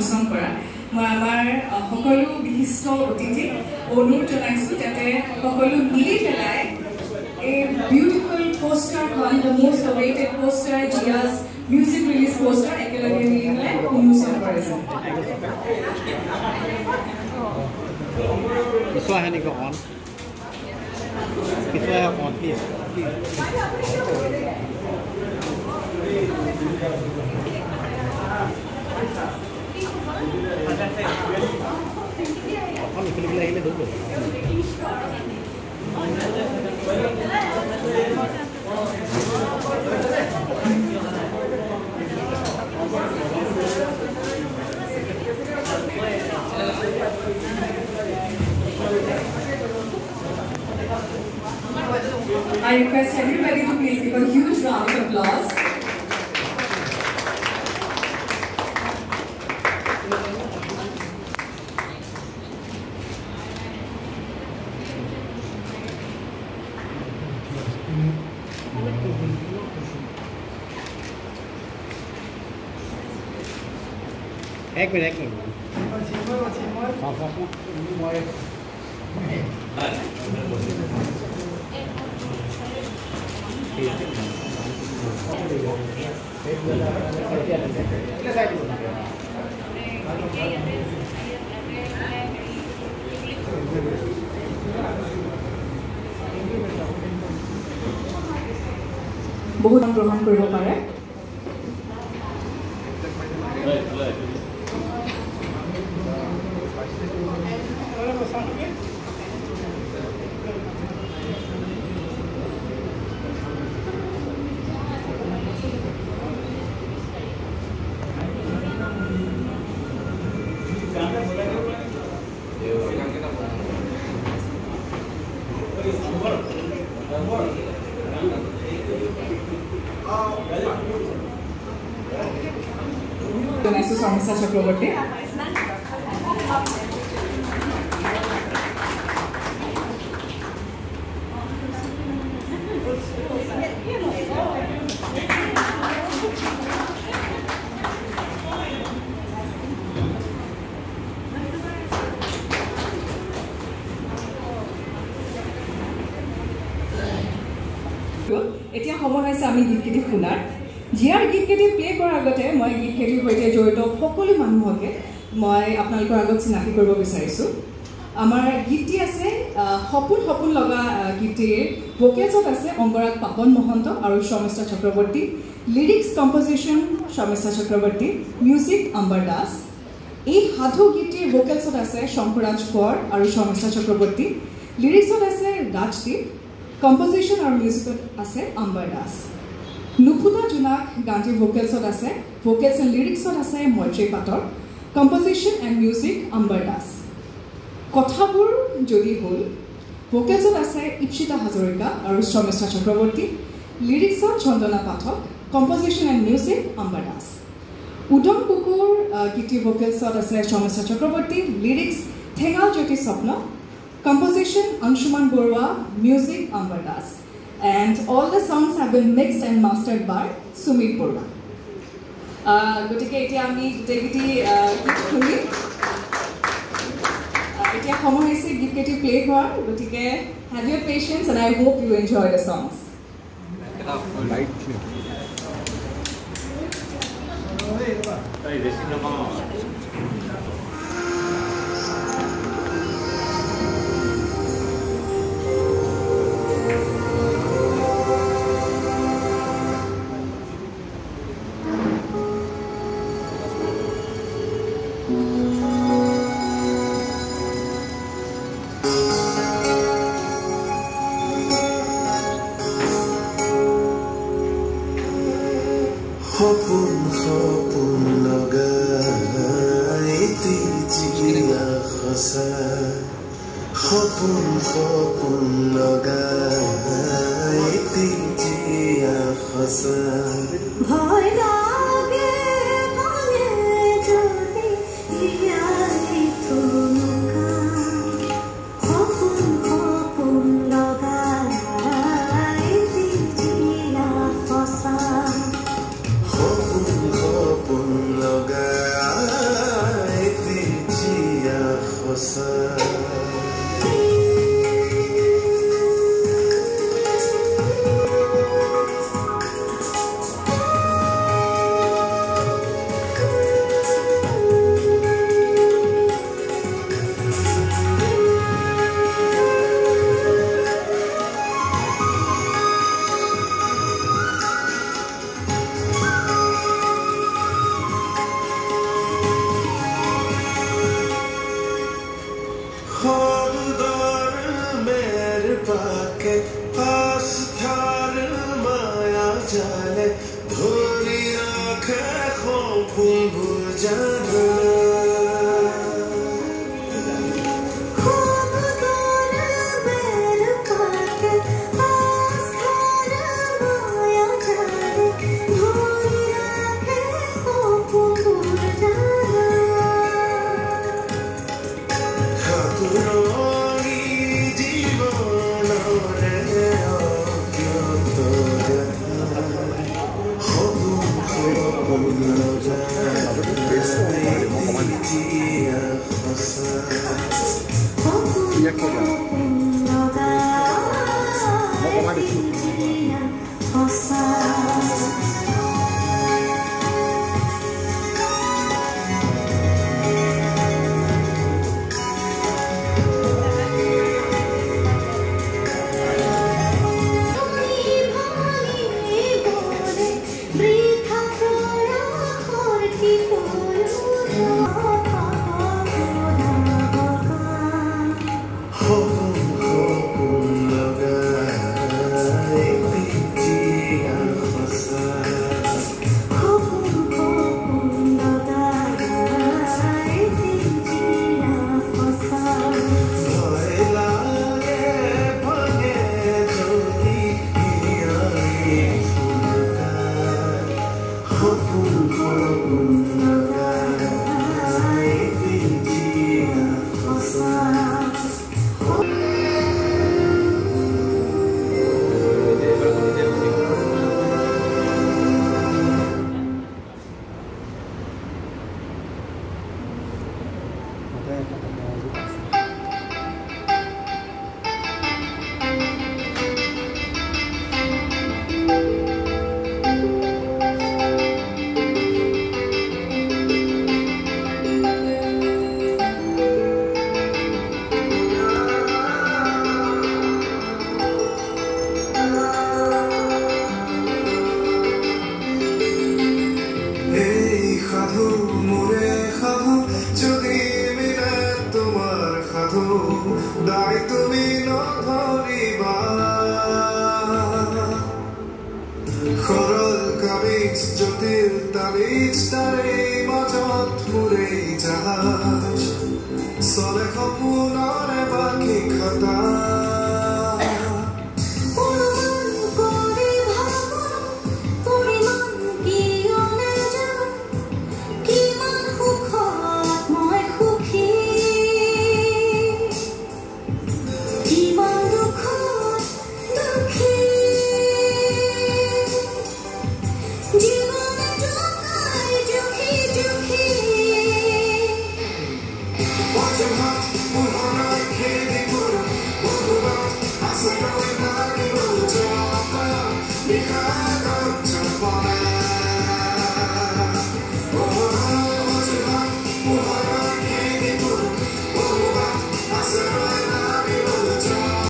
উন্মোচন কৰা মই আমাৰ সকলো বিশিষ্ট অতিথিক অনুৰোধ জনাইছোঁ যাতে সকলো মিলি পেলাই এই বিউটিফুল পোষ্টাৰখন দ্য মোষ্ট অৱেইটেড পোষ্টাৰ জিয়াজ মিউজিক ৰিলিজ পোষ্টাৰ একেলগে মিলি পেলাই উন্মোচন কৰিছে Kiswa hai niko on. Kiswa hai on please. On ikli bila ile dulu. I request everybody to please give a huge round of applause. Ek minute. বহুত গ্ৰহণ কৰিব পাৰে জনাইছোঁ শৰ্মিষ্ঠা চক্ৰৱৰ্তী এতিয়া সময় হৈছে আমি গীতকেইটি শুনাৰ জিয়াৰ গীতকেইটি প্লে কৰাৰ আগতে মই গীতকেইটিৰ সৈতে জড়িত সকলো মানুহকে মই আপোনালোকৰ আগত চিনাকি কৰিব বিচাৰিছোঁ আমাৰ গীতটি আছে সপোন সপোন লগা গীতটিৰ ভোকেলছত আছে অংগৰাগ পাপন মহন্ত আৰু Sharmistha Chakraborty lyrics composition Sharmistha Chakraborty music Ambar Das এই সাধু গীতটিৰ ভোকেলছত আছে শংকৰাজ কোঁৱৰ আৰু শৰ্মিষ্ঠা চক্ৰৱৰ্তী লিৰিক্সত আছে ৰাজদীপ কম্পজিশ্যন আৰু মিউজিকত আছে আম্বাৰ দাস নুফুটা জোনাক গানটিৰ ভোকেলছত আছে ভোকেলছ এণ্ড লিৰিক্সত আছে মৈত্ৰী পাটৰ composition and music Ambar Das কথাবোৰ যদি হ'ল ভোকেলছত আছে ইপ্সিতা হাজৰিকা আৰু শৰ্মিষ্ঠা চক্ৰৱৰ্তী লিৰিক্সত চন্দনা পাঠক composition and music Ambar Das উদম কুকুৰ গীতটিৰ ভোকেলছত আছে শৰ্মিষ্ঠা চক্ৰৱৰ্তী লিৰিক্স ঠেঙাল জ্যোতি স্বপ্ন composition Anshuman Borwa, music Ambar Das, and all the songs have been mixed and mastered by Sumit Borwa. Gotike etia ami gotekiti git khuni etia homo hoise git keti play hor gotike have your patience and I hope you enjoy the songs. Hopun hopun logai tijiya khasa hopun hopun logai tijiya khasa bhoy lage bhage jodi yai tumka hopun hopun logai tijiya khasa hopun logai সঁচা পাকে আস্থার মায়া জালে ধরি রাখে খোপুন বুঝানো দাই তুমি নধৰিবা সৰল কামিজ জটিল তাবিজ তাৰে মাজত ফুৰেই জাহাজ চলে সপোনৰে বাকী খতা Oh,